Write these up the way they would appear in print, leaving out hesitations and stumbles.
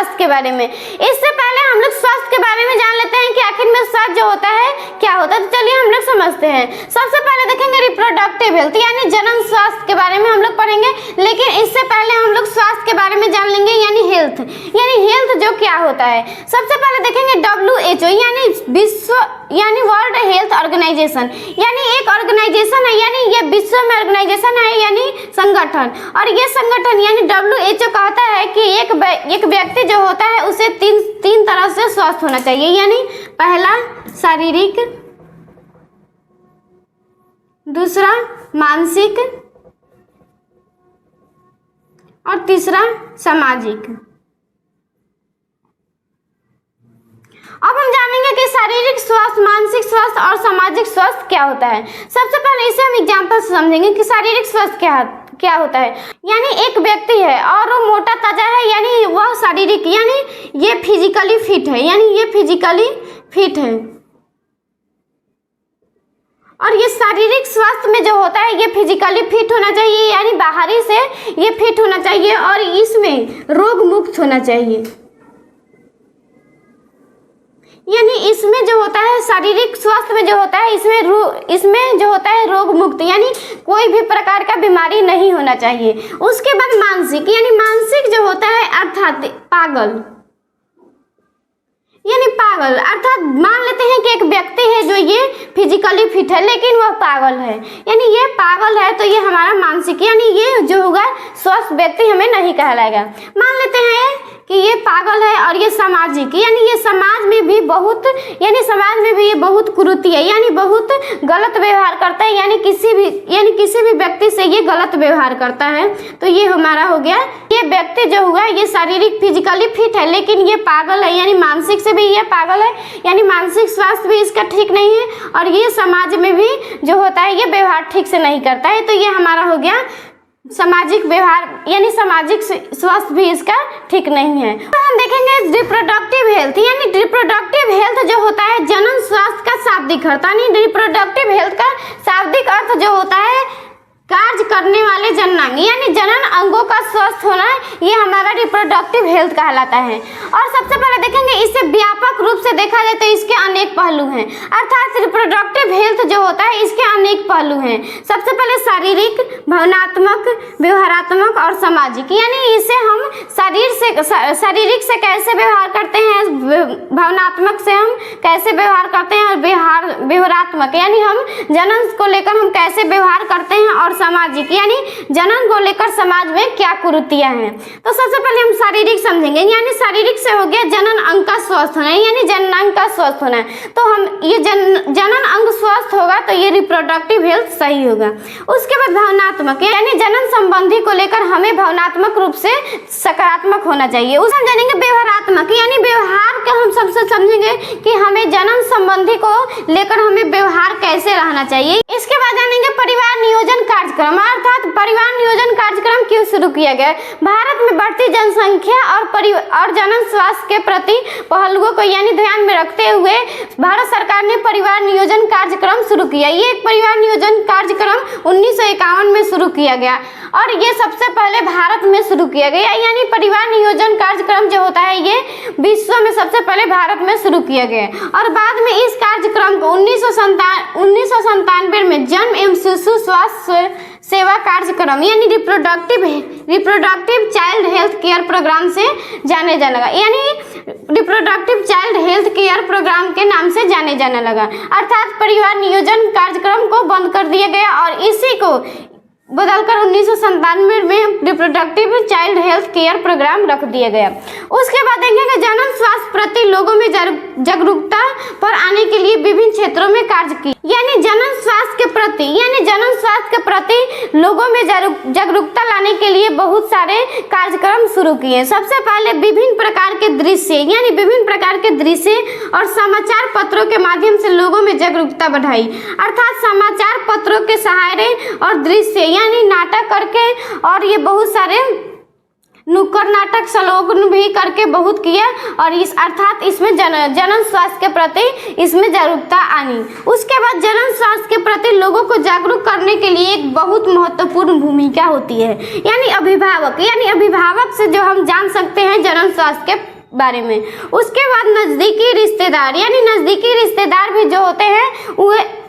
स्वास्थ्य के बारे में। इससे पहले हम लोग स्वास्थ्य के बारे में जान लेते हैं कि आखिर में स्वास्थ्य जो होता है क्या होता है। तो चलिए हम लोग समझते हैं। सबसे पहले देखेंगे रिप्रोडक्टिव हेल्थ यानी जनन स्वास्थ्य के बारे में हम लोग पढ़ेंगे, लेकिन इससे पहले हम लोग स्वास्थ्य के बारे में जान लेंगे यानी हेल्थ जो क्या होता है। सबसे पहले देखेंगे WHO यानी विश्व यानी वर्ल्ड हेल्थ ऑर्गेनाइजेशन, यानी एक ऑर्गेनाइजेशन है, यानी ये विश्व में ऑर्गेनाइजेशन है यानी संगठन। और ये संगठन यानी WHO कहता है कि एक व्यक्ति जो होता है उसे तीन तरह से स्वस्थ होना चाहिए, यानी पहला शारीरिक, दूसरा मानसिक और तीसरा सामाजिक। अब हम जानेंगे कि शारीरिक स्वास्थ्य, मानसिक स्वास्थ्य और सामाजिक स्वास्थ्य क्या होता है। सबसे पहले इसे हम एग्जांपल से समझेंगे कि शारीरिक स्वास्थ्य क्या होता है। यानी एक व्यक्ति है और वो मोटा ताजा है, यानी वह शारीरिक यानी ये फिजिकली फिट है, यानी ये फिजिकली फिट है। और ये शारीरिक स्वास्थ्य में जो होता है ये फिजिकली फिट होना चाहिए, यानी बाहरी से ये फिट होना चाहिए और इसमें रोग मुक्त होना चाहिए। यानी इसमें जो होता है शारीरिक स्वास्थ्य में जो होता है इसमें जो होता है रोग मुक्त, यानी कोई भी प्रकार का बीमारी नहीं होना चाहिए। उसके बाद मानसिक, यानी मानसिक जो होता है अर्थात पागल, यानी पागल अर्थात मान लेते हैं कि एक व्यक्ति है जो ये फिजिकली फिट है लेकिन वह पागल है, यानी ये पागल है तो ये हमारा मानसिक यानी ये जो होगा स्वस्थ व्यक्ति हमें नहीं कहलाएगा। मान लेते हैं कि ये पागल है। और ये सामाजिक, यानी ये समाज में भी ये बहुत कुरीति है, यानी बहुत गलत व्यवहार करता है, यानी किसी भी व्यक्ति से ये गलत व्यवहार करता है। तो ये हमारा हो गया, ये व्यक्ति जो हुआ ये शारीरिक फिजिकली फिट है लेकिन ये पागल है, यानी मानसिक से भी ये पागल है, यानी मानसिक स्वास्थ्य भी इसका ठीक नहीं है और ये समाज में भी जो होता है ये व्यवहार ठीक से नहीं करता है। तो ये हमारा हो गया सामाजिक व्यवहार, यानी सामाजिक स्वास्थ्य भी इसका ठीक नहीं है। तो हम देखेंगे रिप्रोडक्टिव हेल्थ, यानी रिप्रोडक्टिव हेल्थ जो होता है जनन स्वास्थ्य का शाब्दिक अर्थ, यानी रिप्रोडक्टिव हेल्थ का शाब्दिक अर्थ जो होता है कार्य करने वाले जननांग, यानी जनन अंगों का स्वस्थ होना, ये हमारा रिप्रोडक्टिव हेल्थ कहलाता है। और सबसे पहले देखेंगे इसे व्यापक रूप से देखा जाए तो इसके अनेक पहलू हैं, अर्थात रिप्रोडक्टिव हेल्थ जो होता है इसके अनेक पहलू हैं। सबसे पहले शारीरिक, भावनात्मक, व्यवहारात्मक और सामाजिक, यानी इसे हम शारीरिक से कैसे व्यवहार करते हैं, भावनात्मक से हम कैसे व्यवहार करते हैं और व्यवहारात्मक यानी हम जनन को लेकर हम कैसे व्यवहार करते हैं, और सामाजिक यानी जनन को लेकर समाज में क्या कुरीतियां हैं। तो सबसे पहले हम शारीरिक समझेंगे, यानी शारीरिक से हो गया जनन अंग का स्वस्थ होना, यानी जननांग का स्वस्थ होना है। तो हम ये जनन अंग स्वस्थ होगा तो ये रिप्रोडक्टिव हेल्थ सही होगा। उसके बाद भावनात्मक, यानी जनन संबंधी को लेकर हमें भावनात्मक रूप से सकारात्मक होना चाहिए। उसे हम जानेंगे व्यवहारात्मक, यानी व्यवहार का हम सबसे समझेंगे कि हमें जनन संबंधी को लेकर हमें व्यवहार कैसे रहना चाहिए। इसके बाद जानेंगे परिवार नियोजन कार्यक्रम, अर्थात परिवार नियोजन कार्यक्रम क्यों शुरू किया गया। भारत में बढ़ती जनसंख्या और जनन स्वास्थ्य के प्रति पहलुओं को यानी ध्यान में रखते हुए भारत सरकार ने परिवार नियोजन कार्यक्रम शुरू किया। ये एक परिवार नियोजन कार्यक्रम 1951 में शुरू किया गया और ये सबसे पहले भारत में शुरू किया गया, यानी परिवार नियोजन कार्यक्रम जो होता है ये विश्व में सबसे पहले भारत में शुरू किया गया। और बाद में इस कार्यक्रम को 1997 में जन्म एवं शिशु स्वास्थ्य सेवा कार्यक्रम यानी reproductive child health care program से जाने जाने लगा, यानी reproductive child health care program के नाम से जाने जाने लगा। अर्थात परिवार नियोजन कार्यक्रम को बंद कर दिया गया और इसी को बदलकर 1997 में reproductive child health care program रख दिया गया। उसके बाद देखेंगे जनन स्वास्थ्य प्रति लोगों में जागरूकता पर आने के लिए विभिन्न क्षेत्रों में कार्य की, यानी जनन स्वास्थ्य के प्रति लोगों में जागरूकता लाने के लिए बहुत सारे कार्यक्रम शुरू किए। सबसे पहले विभिन्न प्रकार के दृश्य और समाचार पत्रों के माध्यम से लोगों में जागरूकता बढ़ाई, अर्थात समाचार पत्रों के सहारे और दृश्य यानी नाटक करके और ये बहुत सारे नुक्कड़ नाटक स्लोगन भी करके बहुत किया और अर्थात इसमें जनन स्वास्थ्य के प्रति इसमें जागरूकता आनी। उसके बाद जनन स्वास्थ्य के प्रति लोगों को जागरूक करने के लिए एक बहुत महत्वपूर्ण भूमिका होती है, यानी अभिभावक से जो हम जान सकते हैं जनन स्वास्थ्य के बारे में। उसके बाद नज़दीकी रिश्तेदार, यानी नज़दीकी रिश्तेदार भी जो होते हैं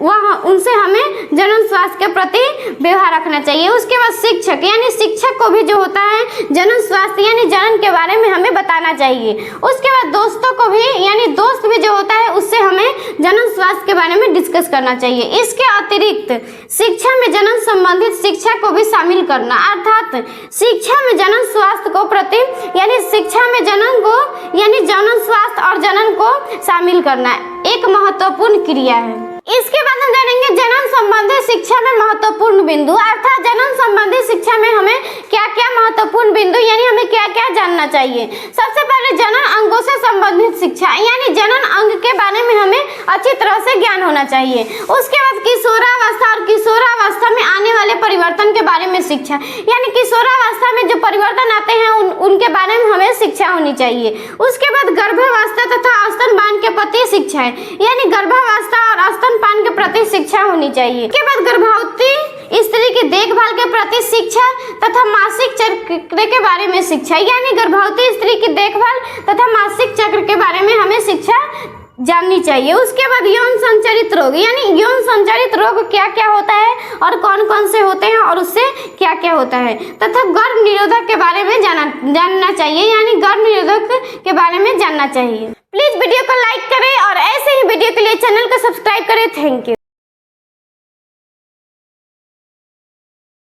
वह उनसे हमें जनन स्वास्थ्य के प्रति व्यवहार रखना चाहिए। उसके बाद शिक्षक, यानी शिक्षक को भी जो होता है जनन स्वास्थ्य यानी जनन के बारे में हमें बताना चाहिए। उसके बाद दोस्तों को भी, यानी दोस्त भी जो होता है उससे हमें जनन स्वास्थ्य के बारे में डिस्कस करना चाहिए। इसके अतिरिक्त शिक्षा में जनन संबंधित शिक्षा को भी शामिल करना, अर्थात शिक्षा में जनन स्वास्थ्य को प्रति, यानी शिक्षा में जनन को, यानी जनन स्वास्थ्य और जनन को शामिल करना एक महत्वपूर्ण क्रिया है। इसके बाद हम जानेंगे जनन संबंधी शिक्षा में महत्वपूर्ण बिंदु, अर्थात जनन संबंधी शिक्षा में हमें क्या क्या महत्वपूर्ण बिंदु, यानी हमें क्या क्या जानना चाहिए। सबसे पहले जनन अंगों से संबंधित शिक्षा, यानी जनन अंग के बारे में हमें अच्छी तरह से ज्ञान होना चाहिए। उसके बाद किशोरावस्था और किशोरावस्था में आने वाले परिवर्तन के बारे में शिक्षा, यानी किशोरावस्था में जो परिवर्तन आते हैं उनके बारे में हमें शिक्षा होनी चाहिए। उसके बाद गर्भावस्था तथा स्तनपान के प्रति शिक्षा है, यानी गर्भावस्था और स्तनपान के प्रति शिक्षा होनी चाहिए। उसके बाद गर्भवती स्त्री की देखभाल के प्रति शिक्षा तथा मासिक चक्र के बारे में शिक्षा, यानी गर्भवती स्त्री की देखभाल तथा मासिक चक्र के बारे में हमें शिक्षा जाननी चाहिए। उसके बाद यौन संचारित रोग, यानी यौन संचारित रोग क्या क्या होता है और कौन कौन से होते हैं और उससे क्या क्या होता है, तथा गर्भ निरोधक के बारे में जानना चाहिए, यानी गर्भ निरोधक के बारे में जानना चाहिए। प्लीज वीडियो को लाइक करें और ऐसे ही वीडियो के लिए चैनल को सब्सक्राइब करें। Thank you.